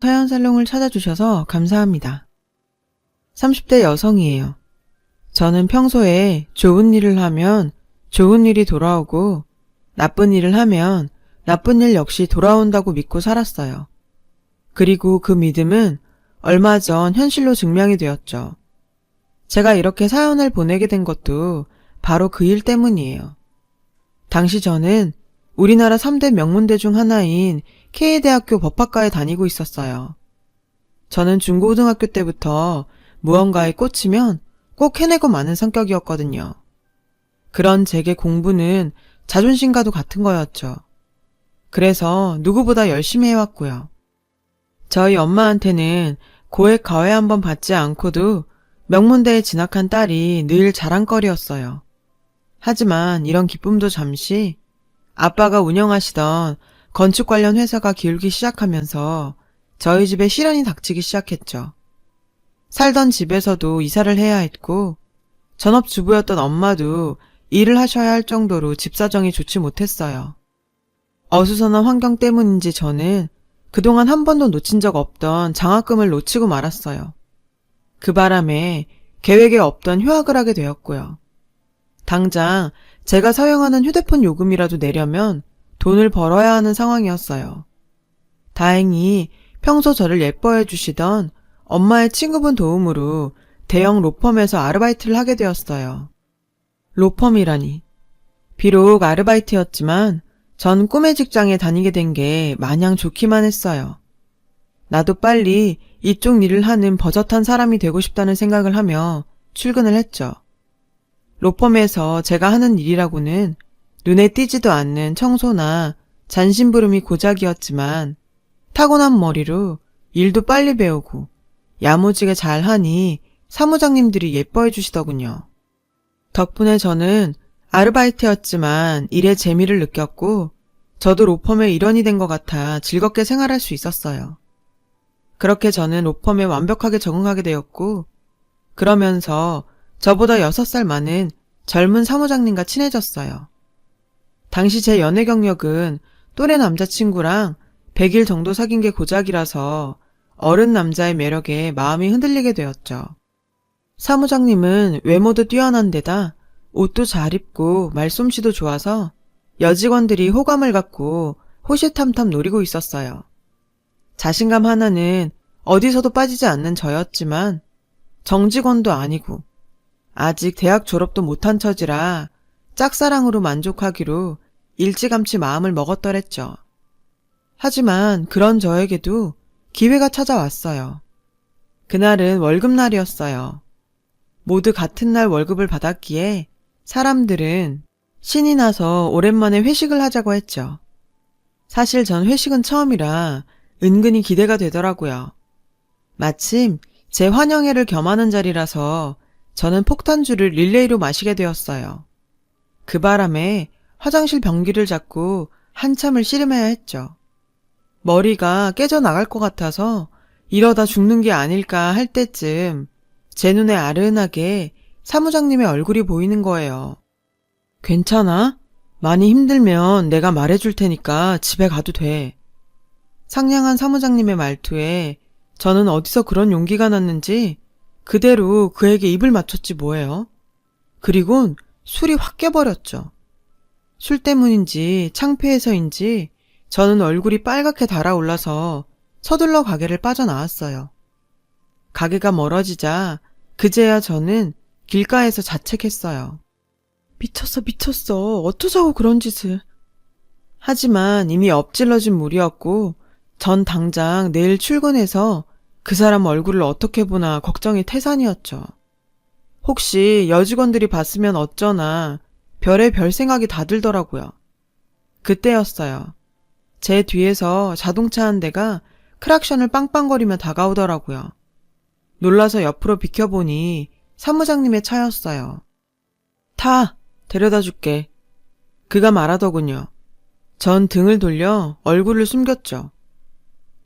사연 살롱을 찾아주셔서 감사합니다. 30대 여성이에요. 저는 평소에 좋은 일을 하면 좋은 일이 돌아오고 나쁜 일을 하면 나쁜 일 역시 돌아온다고 믿고 살았어요. 그리고 그 믿음은 얼마 전 현실로 증명이 되었죠. 제가 이렇게 사연을 보내게 된 것도 바로 그 일 때문이에요. 당시 저는 우리나라 3대 명문대 중 하나인 K대학교 법학과에 다니고 있었어요. 저는 중고등학교 때부터 무언가에 꽂히면 꼭 해내고 마는 성격이었거든요. 그런 제게 공부는 자존심과도 같은 거였죠. 그래서 누구보다 열심히 해왔고요. 저희 엄마한테는 고액 과외 한번 받지 않고도 명문대에 진학한 딸이 늘 자랑거리였어요. 하지만 이런 기쁨도 잠시 아빠가 운영하시던 건축 관련 회사가 기울기 시작하면서 저희 집에 시련이 닥치기 시작했죠. 살던 집에서도 이사를 해야 했고 전업주부였던 엄마도 일을 하셔야 할 정도로 집 사정이 좋지 못했어요. 어수선한 환경 때문인지 저는 그동안 한 번도 놓친 적 없던 장학금을 놓치고 말았어요. 그 바람에 계획에 없던 휴학을 하게 되었고요. 당장 제가 사용하는 휴대폰 요금이라도 내려면 돈을 벌어야 하는 상황이었어요. 다행히 평소 저를 예뻐해 주시던 엄마의 친구분 도움으로 대형 로펌에서 아르바이트를 하게 되었어요. 로펌이라니. 비록 아르바이트였지만 전 꿈의 직장에 다니게 된 게 마냥 좋기만 했어요. 나도 빨리 이쪽 일을 하는 버젓한 사람이 되고 싶다는 생각을 하며 출근을 했죠. 로펌에서 제가 하는 일이라고는 눈에 띄지도 않는 청소나 잔심부름이 고작이었지만 타고난 머리로 일도 빨리 배우고 야무지게 잘하니 사무장님들이 예뻐해 주시더군요. 덕분에 저는 아르바이트였지만 일의 재미를 느꼈고 저도 로펌의 일원이 된 것 같아 즐겁게 생활할 수 있었어요. 그렇게 저는 로펌에 완벽하게 적응하게 되었고 그러면서 저보다 6살 많은 젊은 사무장님과 친해졌어요. 당시 제 연애 경력은 또래 남자친구랑 100일 정도 사귄 게 고작이라서 어른 남자의 매력에 마음이 흔들리게 되었죠. 사무장님은 외모도 뛰어난 데다 옷도 잘 입고 말솜씨도 좋아서 여직원들이 호감을 갖고 호시탐탐 노리고 있었어요. 자신감 하나는 어디서도 빠지지 않는 저였지만 정직원도 아니고 아직 대학 졸업도 못한 처지라 짝사랑으로 만족하기로 일찌감치 마음을 먹었더랬죠. 하지만 그런 저에게도 기회가 찾아왔어요. 그날은 월급날이었어요. 모두 같은 날 월급을 받았기에 사람들은 신이 나서 오랜만에 회식을 하자고 했죠. 사실 전 회식은 처음이라 은근히 기대가 되더라고요. 마침 제 환영회를 겸하는 자리라서 저는 폭탄주를 릴레이로 마시게 되었어요. 그 바람에 화장실 변기를 잡고 한참을 씨름해야 했죠. 머리가 깨져나갈 것 같아서 이러다 죽는 게 아닐까 할 때쯤 제 눈에 아른하게 사무장님의 얼굴이 보이는 거예요. 괜찮아? 많이 힘들면 내가 말해줄 테니까 집에 가도 돼. 상냥한 사무장님의 말투에 저는 어디서 그런 용기가 났는지 그대로 그에게 입을 맞췄지 뭐예요. 그리곤 술이 확 깨버렸죠. 술 때문인지 창피해서인지 저는 얼굴이 빨갛게 달아올라서 서둘러 가게를 빠져나왔어요. 가게가 멀어지자 그제야 저는 길가에서 자책했어요. 미쳤어. 어쩌자고 그런 짓을. 하지만 이미 엎질러진 물이었고 전 당장 내일 출근해서 그 사람 얼굴을 어떻게 보나 걱정이 태산이었죠. 혹시 여직원들이 봤으면 어쩌나 별의별 생각이 다 들더라고요. 그때였어요. 제 뒤에서 자동차 한 대가 크락션을 빵빵거리며 다가오더라고요. 놀라서 옆으로 비켜보니 사무장님의 차였어요. 타! 데려다 줄게. 그가 말하더군요. 전 등을 돌려 얼굴을 숨겼죠.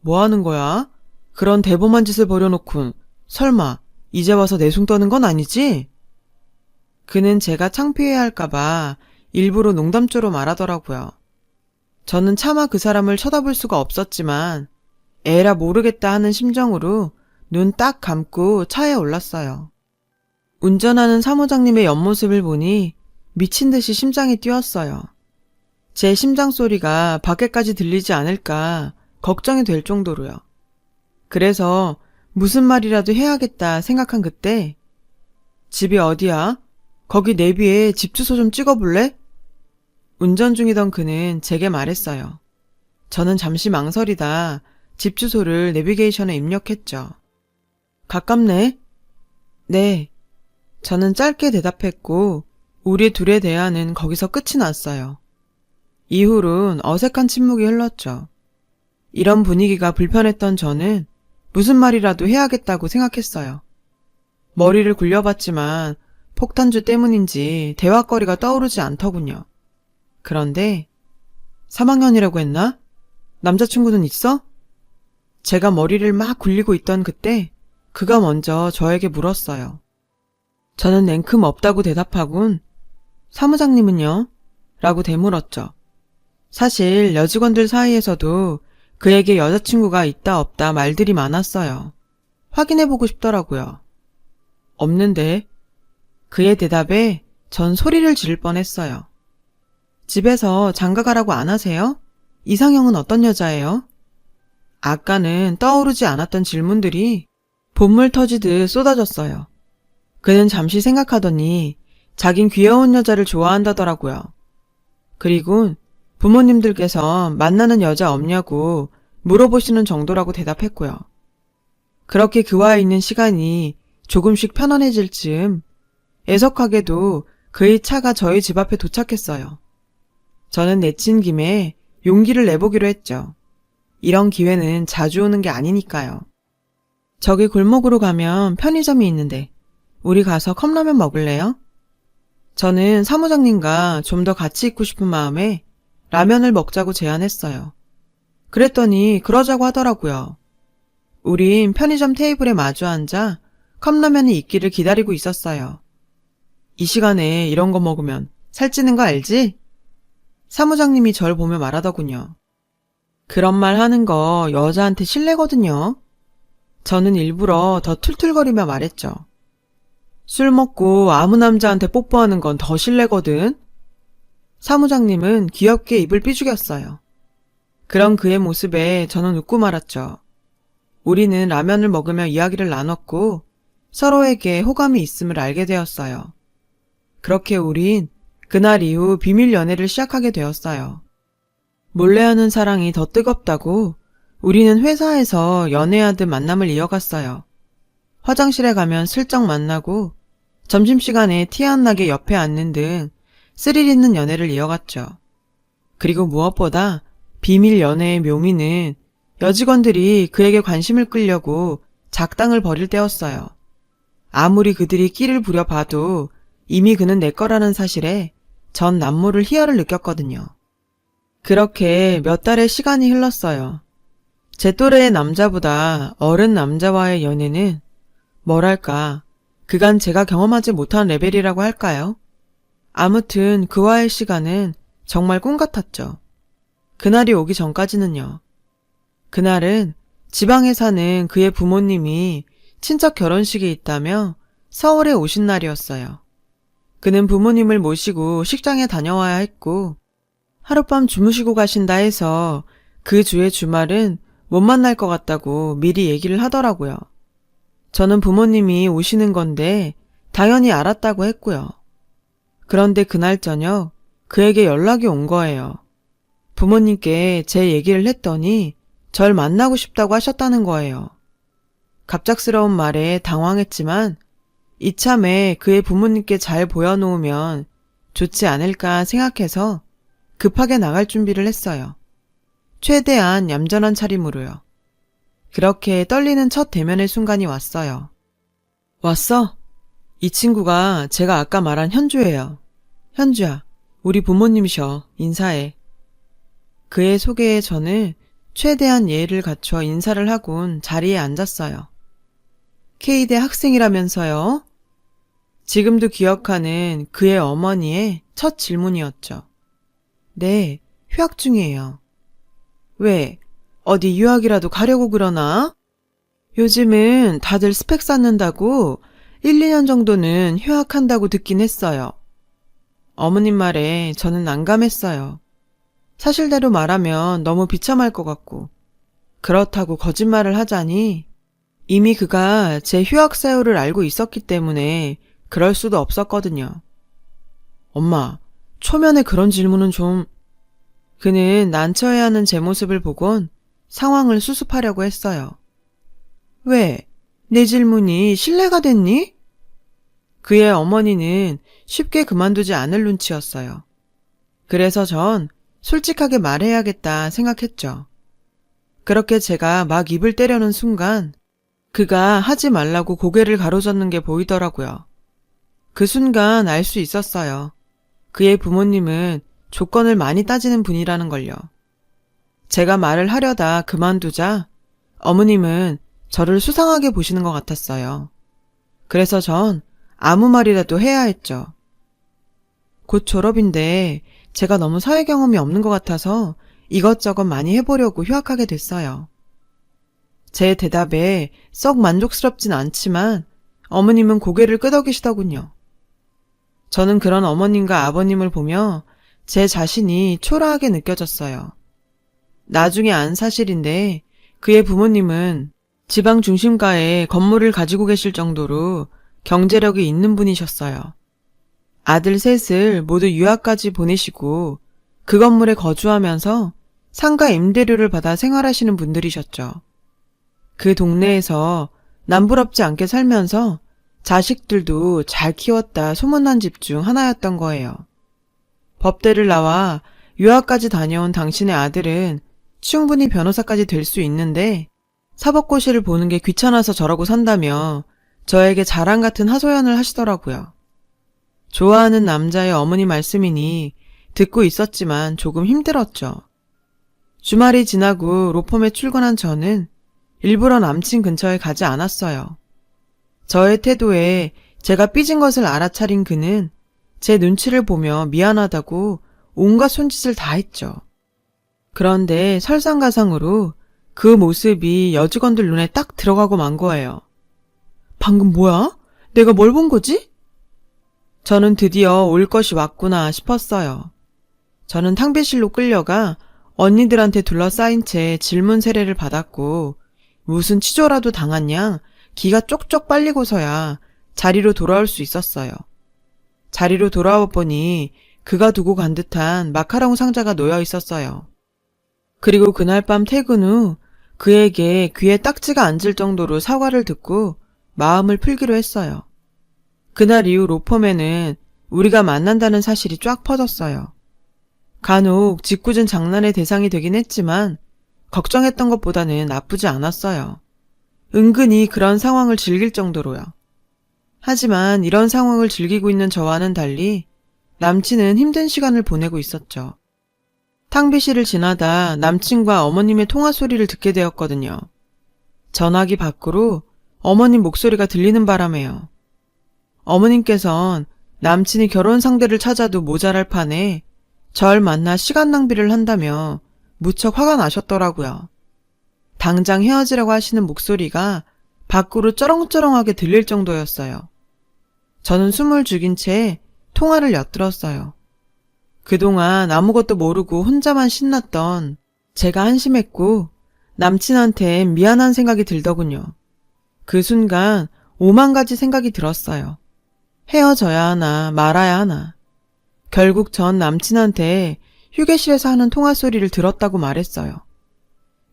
뭐 하는 거야? 그런 대범한 짓을 벌여놓군. 설마 이제 와서 내숭 떠는 건 아니지? 그는 제가 창피해 할까봐 일부러 농담조로 말하더라고요. 저는 차마 그 사람을 쳐다볼 수가 없었지만 에라 모르겠다 하는 심정으로 눈 딱 감고 차에 올랐어요. 운전하는 사무장님의 옆모습을 보니 미친 듯이 심장이 뛰었어요. 제 심장 소리가 밖에까지 들리지 않을까 걱정이 될 정도로요. 그래서 무슨 말이라도 해야겠다 생각한 그때 집이 어디야? 거기 내비에 집 주소 좀 찍어볼래? 운전 중이던 그는 제게 말했어요. 저는 잠시 망설이다 집 주소를 내비게이션에 입력했죠. 가깝네? 네. 저는 짧게 대답했고 우리 둘의 대화는 거기서 끝이 났어요. 이후론 어색한 침묵이 흘렀죠. 이런 분위기가 불편했던 저는 무슨 말이라도 해야겠다고 생각했어요. 머리를 굴려봤지만 폭탄주 때문인지 대화거리가 떠오르지 않더군요. 그런데 3학년이라고 했나? 남자친구는 있어? 제가 머리를 막 굴리고 있던 그때 그가 먼저 저에게 물었어요. 저는 냉큼 없다고 대답하곤 사무장님은요? 라고 되물었죠. 사실 여직원들 사이에서도 그에게 여자친구가 있다 없다 말들이 많았어요. 확인해보고 싶더라고요. 없는데 그의 대답에 전 소리를 지를 뻔했어요. 집에서 장가가라고 안 하세요? 이상형은 어떤 여자예요? 아까는 떠오르지 않았던 질문들이 본물 터지듯 쏟아졌어요. 그는 잠시 생각하더니 자긴 귀여운 여자를 좋아한다더라고요. 그리고 부모님들께서 만나는 여자 없냐고 물어보시는 정도라고 대답했고요. 그렇게 그와 있는 시간이 조금씩 편안해질 즈음 애석하게도 그의 차가 저희 집 앞에 도착했어요. 저는 내친 김에 용기를 내보기로 했죠. 이런 기회는 자주 오는 게 아니니까요. 저기 골목으로 가면 편의점이 있는데 우리 가서 컵라면 먹을래요? 저는 사무장님과 좀 더 같이 있고 싶은 마음에 라면을 먹자고 제안했어요. 그랬더니 그러자고 하더라고요. 우린 편의점 테이블에 마주 앉아 컵라면이 있기를 기다리고 있었어요. 이 시간에 이런 거 먹으면 살찌는 거 알지? 사무장님이 절 보며 말하더군요. 그런 말 하는 거 여자한테 실례거든요. 저는 일부러 더 툴툴거리며 말했죠. 술 먹고 아무 남자한테 뽀뽀하는 건 더 실례거든. 사무장님은 귀엽게 입을 삐죽였어요. 그런 그의 모습에 저는 웃고 말았죠. 우리는 라면을 먹으며 이야기를 나눴고 서로에게 호감이 있음을 알게 되었어요. 그렇게 우린 그날 이후 비밀 연애를 시작하게 되었어요. 몰래 하는 사랑이 더 뜨겁다고 우리는 회사에서 연애하듯 만남을 이어갔어요. 화장실에 가면 슬쩍 만나고 점심시간에 티 안 나게 옆에 앉는 등 스릴 있는 연애를 이어갔죠. 그리고 무엇보다 비밀 연애의 묘미는 여직원들이 그에게 관심을 끌려고 작당을 벌일 때였어요. 아무리 그들이 끼를 부려봐도 이미 그는 내 거라는 사실에 전 남모를 희열을 느꼈거든요. 그렇게 몇 달의 시간이 흘렀어요. 제 또래의 남자보다 어른 남자와의 연애는 뭐랄까 그간 제가 경험하지 못한 레벨이라고 할까요? 아무튼 그와의 시간은 정말 꿈 같았죠. 그날이 오기 전까지는요. 그날은 지방에 사는 그의 부모님이 친척 결혼식이 있다며 서울에 오신 날이었어요. 그는 부모님을 모시고 식장에 다녀와야 했고 하룻밤 주무시고 가신다 해서 그 주의 주말은 못 만날 것 같다고 미리 얘기를 하더라고요. 저는 부모님이 오시는 건데 당연히 알았다고 했고요. 그런데 그날 저녁 그에게 연락이 온 거예요. 부모님께 제 얘기를 했더니 절 만나고 싶다고 하셨다는 거예요. 갑작스러운 말에 당황했지만 이참에 그의 부모님께 잘 보여놓으면 좋지 않을까 생각해서 급하게 나갈 준비를 했어요. 최대한 얌전한 차림으로요. 그렇게 떨리는 첫 대면의 순간이 왔어요. 왔어? 이 친구가 제가 아까 말한 현주예요. 현주야, 우리 부모님이셔. 인사해. 그의 소개에 저는 최대한 예의를 갖춰 인사를 하곤 자리에 앉았어요. K대 학생이라면서요? 지금도 기억하는 그의 어머니의 첫 질문이었죠. 네, 휴학 중이에요. 왜? 어디 유학이라도 가려고 그러나? 요즘은 다들 스펙 쌓는다고 1, 2년 정도는 휴학한다고 듣긴 했어요. 어머님 말에 저는 난감했어요. 사실대로 말하면 너무 비참할 것 같고, 그렇다고 거짓말을 하자니 이미 그가 제 휴학 사유를 알고 있었기 때문에 그럴 수도 없었거든요. 엄마, 초면에 그런 질문은 좀... 그는 난처해하는 제 모습을 보곤 상황을 수습하려고 했어요. 왜? 내 질문이 실례가 됐니? 그의 어머니는 쉽게 그만두지 않을 눈치였어요. 그래서 전 솔직하게 말해야겠다 생각했죠. 그렇게 제가 막 입을 떼려는 순간 그가 하지 말라고 고개를 가로젓는 게 보이더라고요. 그 순간 알 수 있었어요. 그의 부모님은 조건을 많이 따지는 분이라는 걸요. 제가 말을 하려다 그만두자 어머님은 저를 수상하게 보시는 것 같았어요. 그래서 전 아무 말이라도 해야 했죠. 곧 졸업인데 제가 너무 사회 경험이 없는 것 같아서 이것저것 많이 해보려고 휴학하게 됐어요. 제 대답에 썩 만족스럽진 않지만 어머님은 고개를 끄덕이시더군요. 저는 그런 어머님과 아버님을 보며 제 자신이 초라하게 느껴졌어요. 나중에 안 사실인데 그의 부모님은 지방 중심가에 건물을 가지고 계실 정도로 경제력이 있는 분이셨어요. 아들 셋을 모두 유학까지 보내시고 그 건물에 거주하면서 상가 임대료를 받아 생활하시는 분들이셨죠. 그 동네에서 남부럽지 않게 살면서 자식들도 잘 키웠다 소문난 집 중 하나였던 거예요. 법대를 나와 유학까지 다녀온 당신의 아들은 충분히 변호사까지 될 수 있는데 사법고시를 보는 게 귀찮아서 저러고 산다며 저에게 자랑 같은 하소연을 하시더라고요. 좋아하는 남자의 어머니 말씀이니 듣고 있었지만 조금 힘들었죠. 주말이 지나고 로펌에 출근한 저는 일부러 남친 근처에 가지 않았어요. 저의 태도에 제가 삐진 것을 알아차린 그는 제 눈치를 보며 미안하다고 온갖 손짓을 다 했죠. 그런데 설상가상으로 그 모습이 여직원들 눈에 딱 들어가고 만 거예요. 방금 뭐야? 내가 뭘 본 거지? 저는 드디어 올 것이 왔구나 싶었어요. 저는 탕비실로 끌려가 언니들한테 둘러싸인 채 질문 세례를 받았고 무슨 치조라도 당한 양 기가 쪽쪽 빨리고서야 자리로 돌아올 수 있었어요. 자리로 돌아와 보니 그가 두고 간 듯한 마카롱 상자가 놓여 있었어요. 그리고 그날 밤 퇴근 후 그에게 귀에 딱지가 앉을 정도로 사과를 듣고 마음을 풀기로 했어요. 그날 이후 로펌에는 우리가 만난다는 사실이 쫙 퍼졌어요. 간혹 짓궂은 장난의 대상이 되긴 했지만 걱정했던 것보다는 나쁘지 않았어요. 은근히 그런 상황을 즐길 정도로요. 하지만 이런 상황을 즐기고 있는 저와는 달리 남친은 힘든 시간을 보내고 있었죠. 탕비실을 지나다 남친과 어머님의 통화 소리를 듣게 되었거든요. 전화기 밖으로 어머님 목소리가 들리는 바람에요. 어머님께선 남친이 결혼 상대를 찾아도 모자랄 판에 절 만나 시간 낭비를 한다며 무척 화가 나셨더라고요. 당장 헤어지라고 하시는 목소리가 밖으로 쩌렁쩌렁하게 들릴 정도였어요. 저는 숨을 죽인 채 통화를 엿들었어요. 그동안 아무것도 모르고 혼자만 신났던 제가 한심했고 남친한텐 미안한 생각이 들더군요. 그 순간 5만 가지 생각이 들었어요. 헤어져야 하나 말아야 하나. 결국 전 남친한테 휴게실에서 하는 통화 소리를 들었다고 말했어요.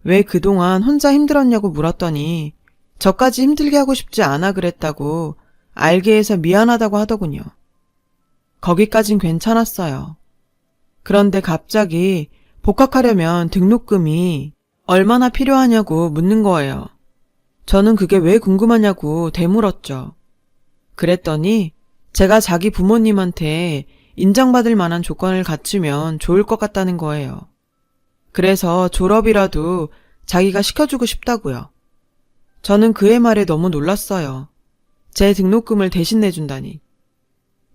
왜 그동안 혼자 힘들었냐고 물었더니 저까지 힘들게 하고 싶지 않아 그랬다고 알게 해서 미안하다고 하더군요. 거기까진 괜찮았어요. 그런데 갑자기 복학하려면 등록금이 얼마나 필요하냐고 묻는 거예요. 저는 그게 왜 궁금하냐고 되물었죠. 그랬더니 제가 자기 부모님한테 인정받을 만한 조건을 갖추면 좋을 것 같다는 거예요. 그래서 졸업이라도 자기가 시켜주고 싶다고요. 저는 그의 말에 너무 놀랐어요. 제 등록금을 대신 내준다니.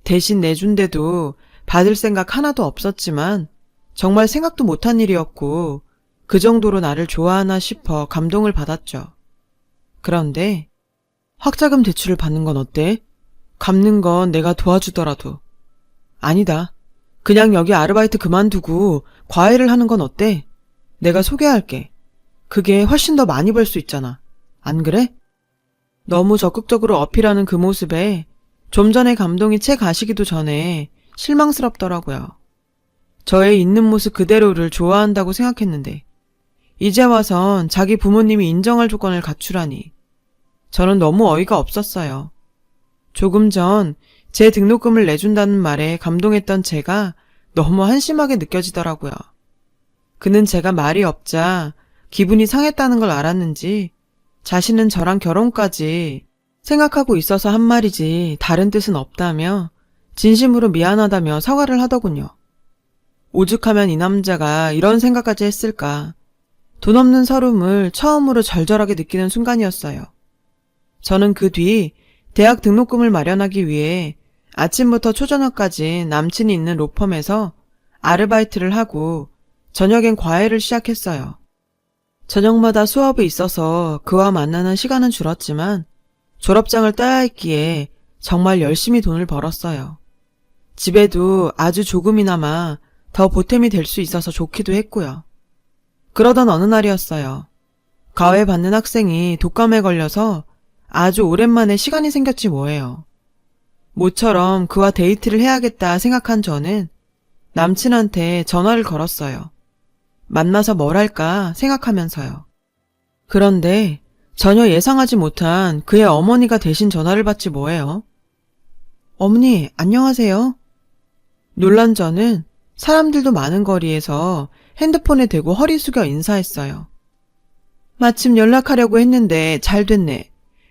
대신 내준데도 받을 생각 하나도 없었지만 정말 생각도 못한 일이었고 그 정도로 나를 좋아하나 싶어 감동을 받았죠. 그런데 학자금 대출을 받는 건 어때? 갚는 건 내가 도와주더라도. 아니다. 그냥 여기 아르바이트 그만두고 과외를 하는 건 어때? 내가 소개할게. 그게 훨씬 더 많이 벌 수 있잖아. 안 그래? 너무 적극적으로 어필하는 그 모습에 좀 전에 감동이 채 가시기도 전에 실망스럽더라고요. 저의 있는 모습 그대로를 좋아한다고 생각했는데 이제 와선 자기 부모님이 인정할 조건을 갖추라니 저는 너무 어이가 없었어요. 조금 전 제 등록금을 내준다는 말에 감동했던 제가 너무 한심하게 느껴지더라고요. 그는 제가 말이 없자 기분이 상했다는 걸 알았는지 자신은 저랑 결혼까지 생각하고 있어서 한 말이지 다른 뜻은 없다며 진심으로 미안하다며 사과를 하더군요. 오죽하면 이 남자가 이런 생각까지 했을까. 돈 없는 서름을 처음으로 절절하게 느끼는 순간이었어요. 저는 그 뒤 대학 등록금을 마련하기 위해 아침부터 초저녁까지 남친이 있는 로펌에서 아르바이트를 하고 저녁엔 과외를 시작했어요. 저녁마다 수업이 있어서 그와 만나는 시간은 줄었지만 졸업장을 따야 했기에 정말 열심히 돈을 벌었어요. 집에도 아주 조금이나마 더 보탬이 될 수 있어서 좋기도 했고요. 그러던 어느 날이었어요. 과외 받는 학생이 독감에 걸려서 아주 오랜만에 시간이 생겼지 뭐예요. 모처럼 그와 데이트를 해야겠다 생각한 저는 남친한테 전화를 걸었어요. 만나서 뭘 할까 생각하면서요. 그런데 전혀 예상하지 못한 그의 어머니가 대신 전화를 받지 뭐예요. 어머니, 안녕하세요. 놀란 저는 사람들도 많은 거리에서 핸드폰에 대고 허리 숙여 인사했어요. 마침 연락하려고 했는데 잘 됐네.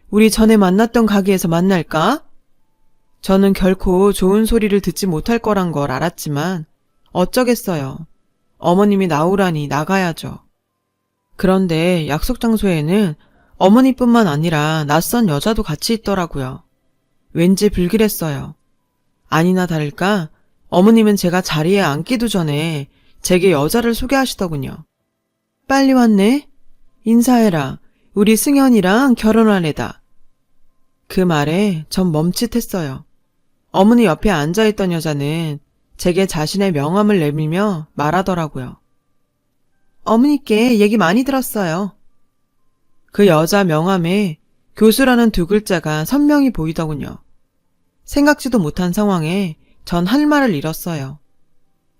우리 전에 만났던 가게에서 만날까? 저는 결코 좋은 소리를 듣지 못할 거란 걸 알았지만 어쩌겠어요. 어머님이 나오라니 나가야죠. 그런데 약속 장소에는 어머니뿐만 아니라 낯선 여자도 같이 있더라고요. 왠지 불길했어요. 아니나 다를까 어머님은 제가 자리에 앉기도 전에 제게 여자를 소개하시더군요. 빨리 왔네? 인사해라. 우리 승현이랑 결혼할 애다. 그 말에 전 멈칫했어요. 어머니 옆에 앉아있던 여자는 제게 자신의 명함을 내밀며 말하더라고요. 어머니께 얘기 많이 들었어요. 그 여자 명함에 교수라는 두 글자가 선명히 보이더군요. 생각지도 못한 상황에 전 할 말을 잃었어요.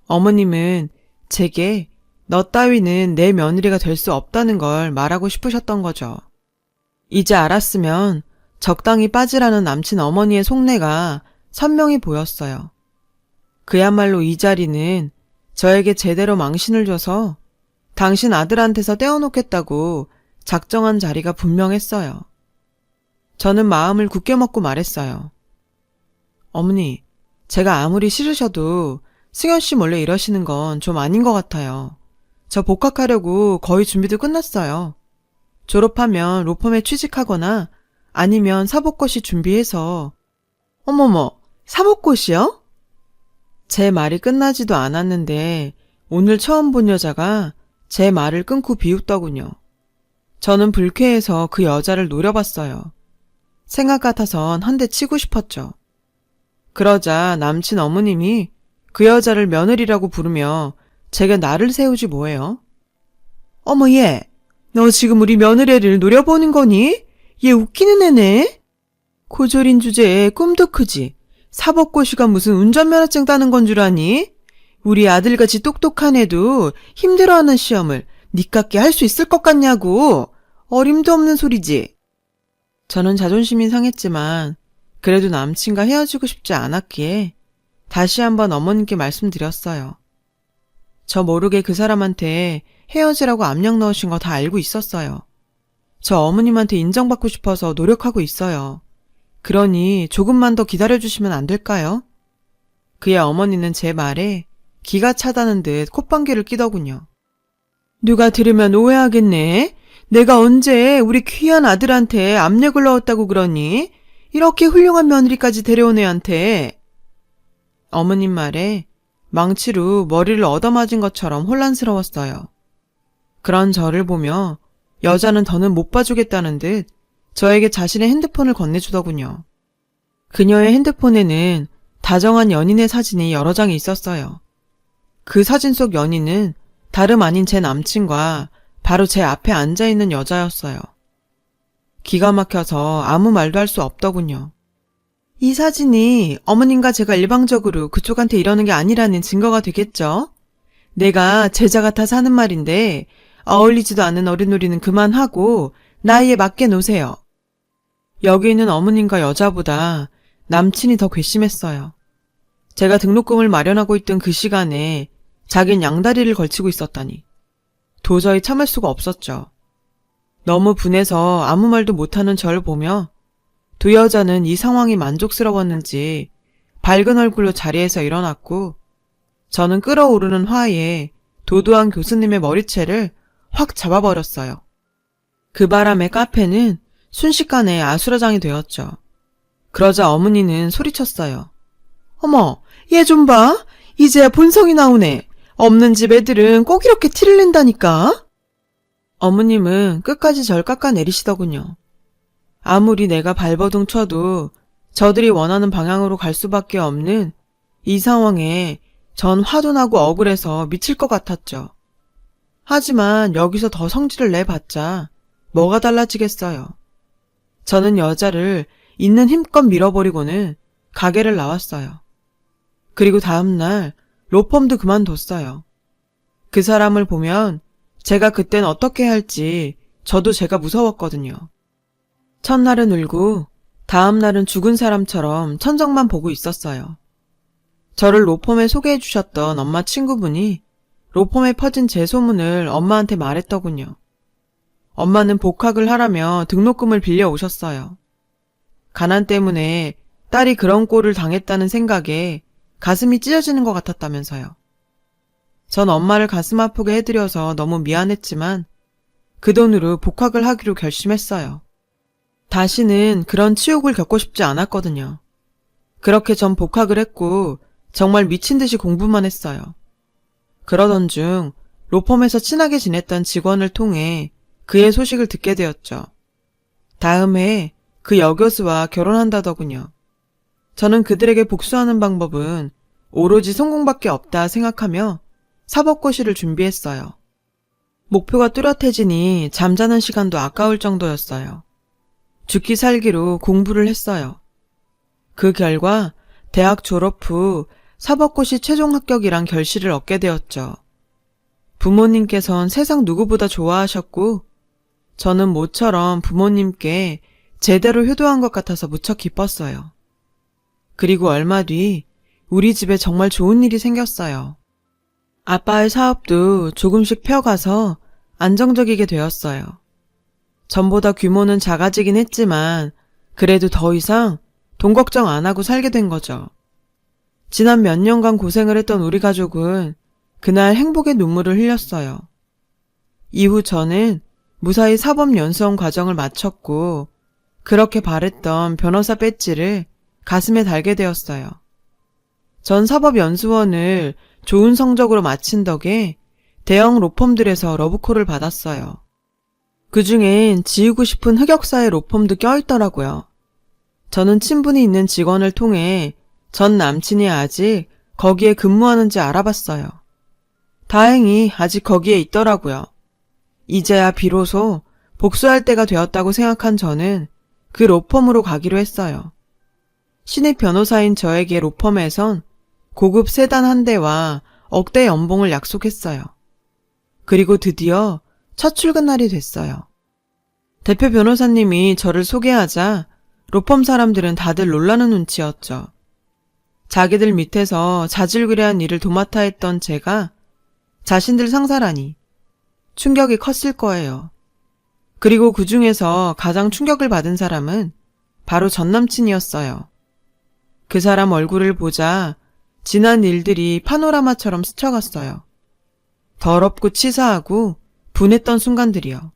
어머님은 제게 너 따위는 내 며느리가 될 수 없다는 걸 말하고 싶으셨던 거죠. 이제 알았으면 적당히 빠지라는 남친 어머니의 속내가 선명히 보였어요. 그야말로 이 자리는 저에게 제대로 망신을 줘서 당신 아들한테서 떼어놓겠다고 작정한 자리가 분명했어요. 저는 마음을 굳게 먹고 말했어요. 어머니, 제가 아무리 싫으셔도 승현 씨 몰래 이러시는 건 좀 아닌 것 같아요. 저 복학하려고 거의 준비도 끝났어요. 졸업하면 로펌에 취직하거나 아니면 사법고시 준비해서. 어머머, 사법고시요? 제 말이 끝나지도 않았는데 오늘 처음 본 여자가 제 말을 끊고 비웃더군요. 저는 불쾌해서 그 여자를 노려봤어요. 생각 같아선 한 대 치고 싶었죠. 그러자 남친 어머님이 그 여자를 며느리라고 부르며 제게 나를 세우지 뭐예요? 어머 얘, 너 지금 우리 며느리를 노려보는 거니? 얘 웃기는 애네? 고졸인 주제에 꿈도 크지. 사법고시가 무슨 운전면허증 따는 건 줄 아니? 우리 아들같이 똑똑한 애도 힘들어하는 시험을 니깎게 할 수 있을 것 같냐고. 어림도 없는 소리지. 저는 자존심이 상했지만 그래도 남친과 헤어지고 싶지 않았기에 다시 한번 어머님께 말씀드렸어요. 저 모르게 그 사람한테 헤어지라고 압력 넣으신 거 다 알고 있었어요. 저 어머님한테 인정받고 싶어서 노력하고 있어요. 그러니 조금만 더 기다려주시면 안 될까요? 그의 어머니는 제 말에 기가 차다는 듯 콧방귀를 끼더군요. 누가 들으면 오해하겠네. 내가 언제 우리 귀한 아들한테 압력을 넣었다고 그러니? 이렇게 훌륭한 며느리까지 데려온 애한테. 어머님 말에 망치로 머리를 얻어맞은 것처럼 혼란스러웠어요. 그런 저를 보며 여자는 더는 못 봐주겠다는 듯 저에게 자신의 핸드폰을 건네주더군요. 그녀의 핸드폰에는 다정한 연인의 사진이 여러 장이 있었어요. 그 사진 속 연인은 다름 아닌 제 남친과 바로 제 앞에 앉아있는 여자였어요. 기가 막혀서 아무 말도 할 수 없더군요. 이 사진이 어머님과 제가 일방적으로 그쪽한테 이러는 게 아니라는 증거가 되겠죠? 내가 제자 같아 사는 말인데 어울리지도 않는 어린놀이는 그만하고 나이에 맞게 노세요. 여기 있는 어머님과 여자보다 남친이 더 괘씸했어요. 제가 등록금을 마련하고 있던 그 시간에 자긴 양다리를 걸치고 있었다니. 도저히 참을 수가 없었죠. 너무 분해서 아무 말도 못하는 저를 보며 두 여자는 이 상황이 만족스러웠는지 밝은 얼굴로 자리에서 일어났고 저는 끓어오르는 화에 도도한 교수님의 머리채를 확 잡아버렸어요. 그 바람에 카페는 순식간에 아수라장이 되었죠. 그러자 어머니는 소리쳤어요. 어머, 얘 좀 봐. 이제야 본성이 나오네. 없는 집 애들은 꼭 이렇게 티를 낸다니까. 어머님은 끝까지 절 깎아내리시더군요. 아무리 내가 발버둥 쳐도 저들이 원하는 방향으로 갈 수밖에 없는 이 상황에 전 화도 나고 억울해서 미칠 것 같았죠. 하지만 여기서 더 성질을 내봤자 뭐가 달라지겠어요. 저는 여자를 있는 힘껏 밀어버리고는 가게를 나왔어요. 그리고 다음날 로펌도 그만뒀어요. 그 사람을 보면 제가 그땐 어떻게 할지 저도 제가 무서웠거든요. 첫날은 울고 다음날은 죽은 사람처럼 천정만 보고 있었어요. 저를 로펌에 소개해 주셨던 엄마 친구분이 로펌에 퍼진 제 소문을 엄마한테 말했더군요. 엄마는 복학을 하라며 등록금을 빌려 오셨어요. 가난 때문에 딸이 그런 꼴을 당했다는 생각에 가슴이 찢어지는 것 같았다면서요. 전 엄마를 가슴 아프게 해드려서 너무 미안했지만 그 돈으로 복학을 하기로 결심했어요. 다시는 그런 치욕을 겪고 싶지 않았거든요. 그렇게 전 복학을 했고 정말 미친 듯이 공부만 했어요. 그러던 중 로펌에서 친하게 지냈던 직원을 통해 그의 소식을 듣게 되었죠. 다음 해에 그 여교수와 결혼한다더군요. 저는 그들에게 복수하는 방법은 오로지 성공밖에 없다 생각하며 사법고시를 준비했어요. 목표가 뚜렷해지니 잠자는 시간도 아까울 정도였어요. 죽기 살기로 공부를 했어요. 그 결과 대학 졸업 후 사법고시 최종 합격이란 결실을 얻게 되었죠. 부모님께선 세상 누구보다 좋아하셨고 저는 모처럼 부모님께 제대로 효도한 것 같아서 무척 기뻤어요. 그리고 얼마 뒤 우리 집에 정말 좋은 일이 생겼어요. 아빠의 사업도 조금씩 펴가서 안정적이게 되었어요. 전보다 규모는 작아지긴 했지만 그래도 더 이상 돈 걱정 안 하고 살게 된 거죠. 지난 몇 년간 고생을 했던 우리 가족은 그날 행복의 눈물을 흘렸어요. 이후 저는 무사히 사법연수원 과정을 마쳤고 그렇게 바랬던 변호사 배지를 가슴에 달게 되었어요. 전 사법연수원을 좋은 성적으로 마친 덕에 대형 로펌들에서 러브콜을 받았어요. 그중엔 지우고 싶은 흑역사의 로펌도 껴있더라고요. 저는 친분이 있는 직원을 통해 전 남친이 아직 거기에 근무하는지 알아봤어요. 다행히 아직 거기에 있더라고요. 이제야 비로소 복수할 때가 되었다고 생각한 저는 그 로펌으로 가기로 했어요. 신입 변호사인 저에게 로펌에선 고급 세단 한 대와 억대 연봉을 약속했어요. 그리고 드디어 첫 출근 날이 됐어요. 대표 변호사님이 저를 소개하자 로펌 사람들은 다들 놀라는 눈치였죠. 자기들 밑에서 자질구레한 일을 도맡아 했던 제가 자신들 상사라니 충격이 컸을 거예요. 그리고 그 중에서 가장 충격을 받은 사람은 바로 전 남친이었어요. 그 사람 얼굴을 보자 지난 일들이 파노라마처럼 스쳐갔어요. 더럽고 치사하고 분했던 순간들이요.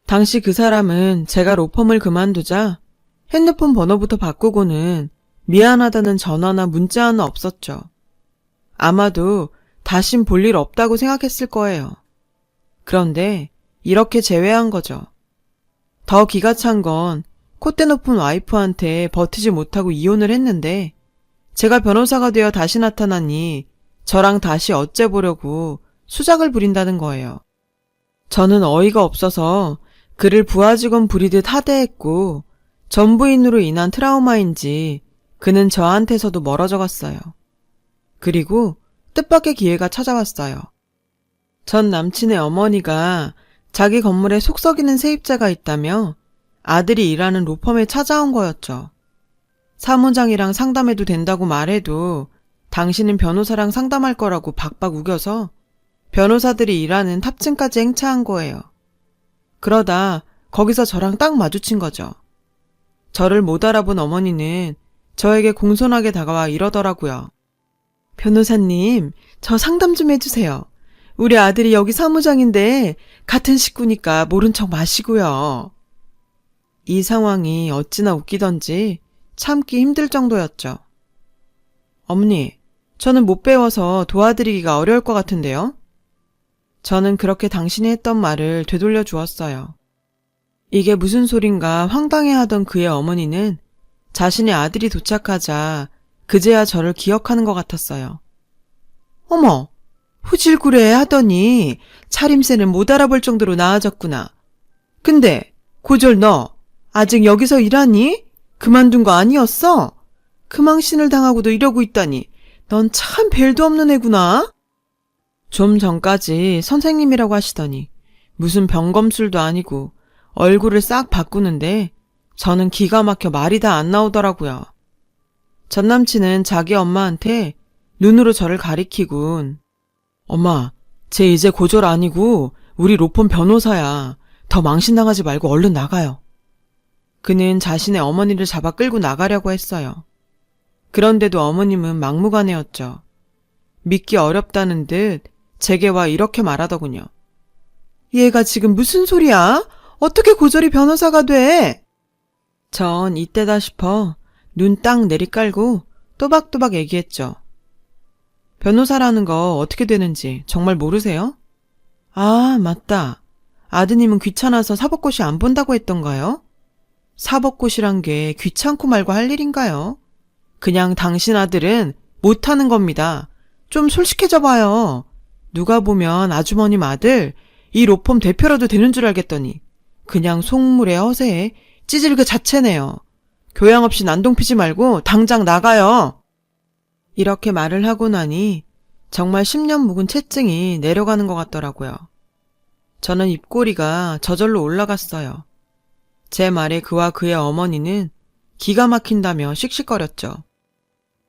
당시 그 사람은 제가 로펌을 그만두자 핸드폰 번호부터 바꾸고는 미안하다는 전화나 문자 하나 없었죠. 아마도 다신 볼 일 없다고 생각했을 거예요. 그런데 이렇게 제외한 거죠. 더 기가 찬 건 콧대 높은 와이프한테 버티지 못하고 이혼을 했는데 제가 변호사가 되어 다시 나타나니 저랑 다시 어째보려고 수작을 부린다는 거예요. 저는 어이가 없어서 그를 부하 직원 부리듯 하대했고 전 부인으로 인한 트라우마인지 그는 저한테서도 멀어져 갔어요. 그리고 뜻밖의 기회가 찾아왔어요. 전 남친의 어머니가 자기 건물에 속 썩이는 세입자가 있다며 아들이 일하는 로펌에 찾아온 거였죠. 사무장이랑 상담해도 된다고 말해도 당신은 변호사랑 상담할 거라고 박박 우겨서 변호사들이 일하는 탑층까지 행차한 거예요. 그러다 거기서 저랑 딱 마주친 거죠. 저를 못 알아본 어머니는 저에게 공손하게 다가와 이러더라고요. 변호사님, 저 상담 좀 해주세요. 우리 아들이 여기 사무장인데 같은 식구니까 모른 척 마시고요. 이 상황이 어찌나 웃기던지 참기 힘들 정도였죠. 어머니, 저는 못 배워서 도와드리기가 어려울 것 같은데요. 저는 그렇게 당신이 했던 말을 되돌려 주었어요. 이게 무슨 소린가 황당해하던 그의 어머니는 자신의 아들이 도착하자 그제야 저를 기억하는 것 같았어요. 어머, 후질구레 하더니 차림새는 못 알아볼 정도로 나아졌구나. 근데 고졸 너 아직 여기서 일하니? 그만둔 거 아니었어? 그 망신을 당하고도 이러고 있다니 넌 참 벨도 없는 애구나. 좀 전까지 선생님이라고 하시더니 무슨 병검술도 아니고 얼굴을 싹 바꾸는데 저는 기가 막혀 말이 다 안 나오더라고요. 전 남친은 자기 엄마한테 눈으로 저를 가리키곤 엄마, 쟤 이제 고졸 아니고 우리 로펌 변호사야. 더 망신당하지 말고 얼른 나가요. 그는 자신의 어머니를 잡아 끌고 나가려고 했어요. 그런데도 어머님은 막무가내였죠. 믿기 어렵다는 듯 제게 와 이렇게 말하더군요. 얘가 지금 무슨 소리야? 어떻게 고졸이 변호사가 돼? 전 이때다 싶어 눈 딱 내리깔고 또박또박 얘기했죠. 변호사라는 거 어떻게 되는지 정말 모르세요? 아, 맞다. 아드님은 귀찮아서 사법고시 안 본다고 했던가요? 사법고시란 게 귀찮고 말고 할 일인가요? 그냥 당신 아들은 못하는 겁니다. 좀 솔직해져 봐요. 누가 보면 아주머님 아들 이 로펌 대표라도 되는 줄 알겠더니 그냥 속물에 허세에 찌질 그 자체네요. 교양 없이 난동 피지 말고 당장 나가요. 이렇게 말을 하고 나니 정말 10년 묵은 채증이 내려가는 것 같더라고요. 저는 입꼬리가 저절로 올라갔어요. 제 말에 그와 그의 어머니는 기가 막힌다며 씩씩거렸죠.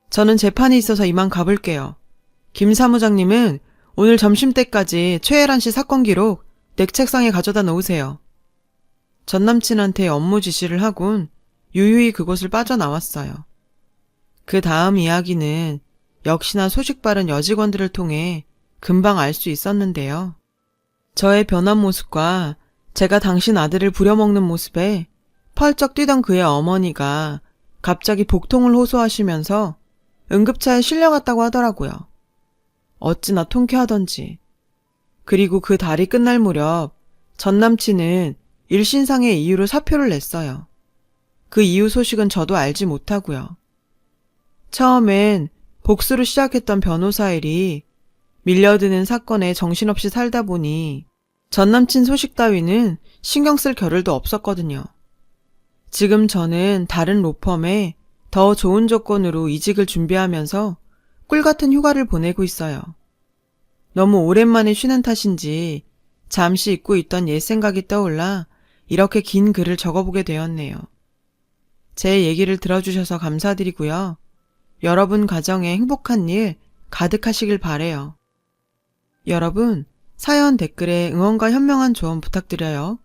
저는 재판이 있어서 이만 가볼게요. 김 사무장님은 오늘 점심때까지 최혜란 씨 사건 기록 내 책상에 가져다 놓으세요. 전 남친한테 업무 지시를 하곤 유유히 그곳을 빠져나왔어요. 그 다음 이야기는 역시나 소식 빠른 여직원들을 통해 금방 알 수 있었는데요. 저의 변한 모습과 제가 당신 아들을 부려먹는 모습에 펄쩍 뛰던 그의 어머니가 갑자기 복통을 호소하시면서 응급차에 실려갔다고 하더라고요. 어찌나 통쾌하던지. 그리고 그 달이 끝날 무렵 전 남친은 일신상의 이유로 사표를 냈어요. 그 이유 소식은 저도 알지 못하고요. 처음엔 복수로 시작했던 변호사 일이 밀려드는 사건에 정신없이 살다 보니 전 남친 소식 따위는 신경 쓸 겨를도 없었거든요. 지금 저는 다른 로펌에 더 좋은 조건으로 이직을 준비하면서 꿀같은 휴가를 보내고 있어요. 너무 오랜만에 쉬는 탓인지 잠시 잊고 있던 옛 생각이 떠올라 이렇게 긴 글을 적어보게 되었네요. 제 얘기를 들어주셔서 감사드리고요. 여러분 가정에 행복한 일 가득하시길 바래요. 여러분, 사연 댓글에 응원과 현명한 조언 부탁드려요.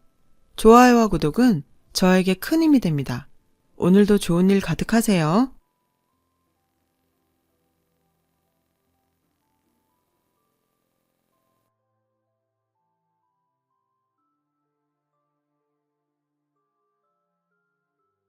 좋아요와 구독은 저에게 큰 힘이 됩니다. 오늘도 좋은 일 가득하세요.